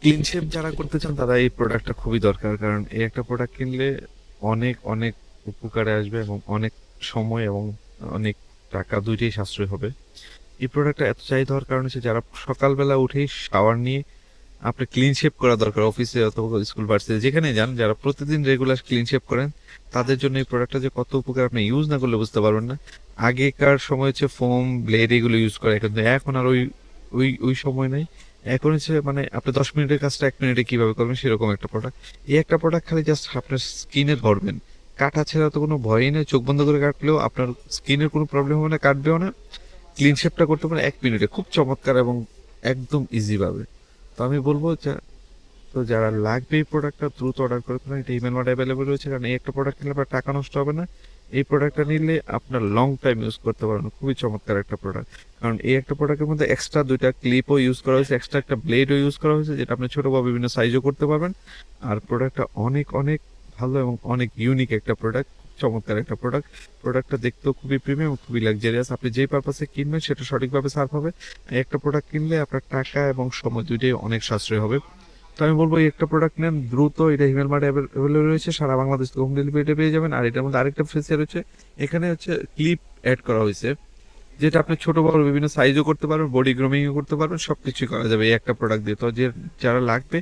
Clean shave যারা করতে চান তারা এই প্রোডাক্টটা খুবই দরকার, কারণ এই একটা প্রোডাক্ট কিনলে অনেক অনেক উপকারে আসবে এবং অনেক সময় এবং অনেক টাকা দুইটাই সাশ্রয় হবে। এই প্রোডাক্টটা এত চাহিদা হওয়ার কারণ হচ্ছে যারা সকালবেলা উঠেই শাওয়ার নিয়ে আপনার ক্লিন শেভ করা দরকার, অফিসে অথবা স্কুল ভার্সিটি যেখানে যান, যারা প্রতিদিন রেগুলার ক্লিন শেভ করেন তাদের জন্য এই প্রোডাক্টটা যে কত উপকার আপনি ইউজ না করলে বুঝতে পারবেন না। আগেকার সময় হচ্ছে ফোম ব্লেড এগুলো ইউজ করে, কিন্তু এখন আর ওই ওই ওই সময় নাই। এখন হচ্ছে মানে আপনি 10 মিনিটের কাজটা 1 মিনিটে কিভাবে করবেন সেরকম একটা প্রোডাক্ট। এই একটা প্রোডাক্ট খালি জাস্ট আপনার স্কিনে ধরবেন, কাটা ছেঁড়া তো কোনো ভয়ই নেই, চোখ বন্ধ করে কাটলেও আপনার স্কিনের কোনো প্রবলেম হবে না, কাটবেও না। ক্লিন শেপটা করতে পারেন 1 মিনিটে, খুব চমৎকার এবং একদম ইজি ভাবে। তো আমি বলবো তো যারা লাগবে এই প্রোডাক্টটা দ্রুত অর্ডার করে ফেলেন, এটা ইমেল মার্ট অ্যাভেলেবল রয়েছে, কারণ এই একটা প্রোডাক্ট নিলে আপনার টাকা নষ্ট হবে না। এই প্রোডাক্টটা নিলে আপনার লং টাইম ইউজ করতে পারবেন, খুবই চমৎকার একটা প্রোডাক্ট। কারণ এই একটা প্রোডাক্টের মধ্যে এক্সট্রা দুইটা ক্লিপও ইউজ করা হয়েছে, এক্সট্রা একটা ব্লেডও ইউজ করা হয়েছে, যেটা আপনি ছোট বা বিভিন্ন সাইজও করতে পারবেন। আর প্রোডাক্টটা অনেক অনেক ভালো এবং অনেক ইউনিক একটা প্রোডাক্ট, চমৎকার একটা প্রোডাক্ট। প্রোডাক্টটা দেখতেও খুবই প্রিমিয়াম, খুবই লাক্সারিয়াস। আপনি যেই পারপাসে কিনবেন সেটা সঠিকভাবে সার্ভ হবে। এই একটা প্রোডাক্ট কিনলে আপনার টাকা এবং সময় দুইটাই অনেক সাশ্রয় হবে। তো আমি বলবো এই একটা প্রোডাক্ট নেন দ্রুত, এটা হিমেল মার্ট অ্যাভেলেবল রয়েছে, সারা বাংলাদেশ হোম ডেলিভারিতে পেয়ে যাবেন। আর এটার মধ্যে আরেকটা ফিচার হচ্ছে, এখানে হচ্ছে ক্লিপ অ্যাড করা হয়েছে, যেটা আপনি ছোট বড় বিভিন্ন সাইজও করতে পারবেন, বডি গ্রুমিংও করতে পারবেন, সবকিছুই করা যাবে এই একটা প্রোডাক্ট দিয়ে। তো যারা লাগবে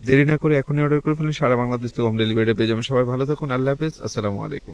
দেরি না করে এখনই অর্ডার করে ফেলুন, সারা বাংলাদেশ হোম ডেলিভারিতে পেয়ে যাবেন। সবাই ভালো থাকুন, আল্লাহ হাফেজ, আসসালামু আলাইকুম।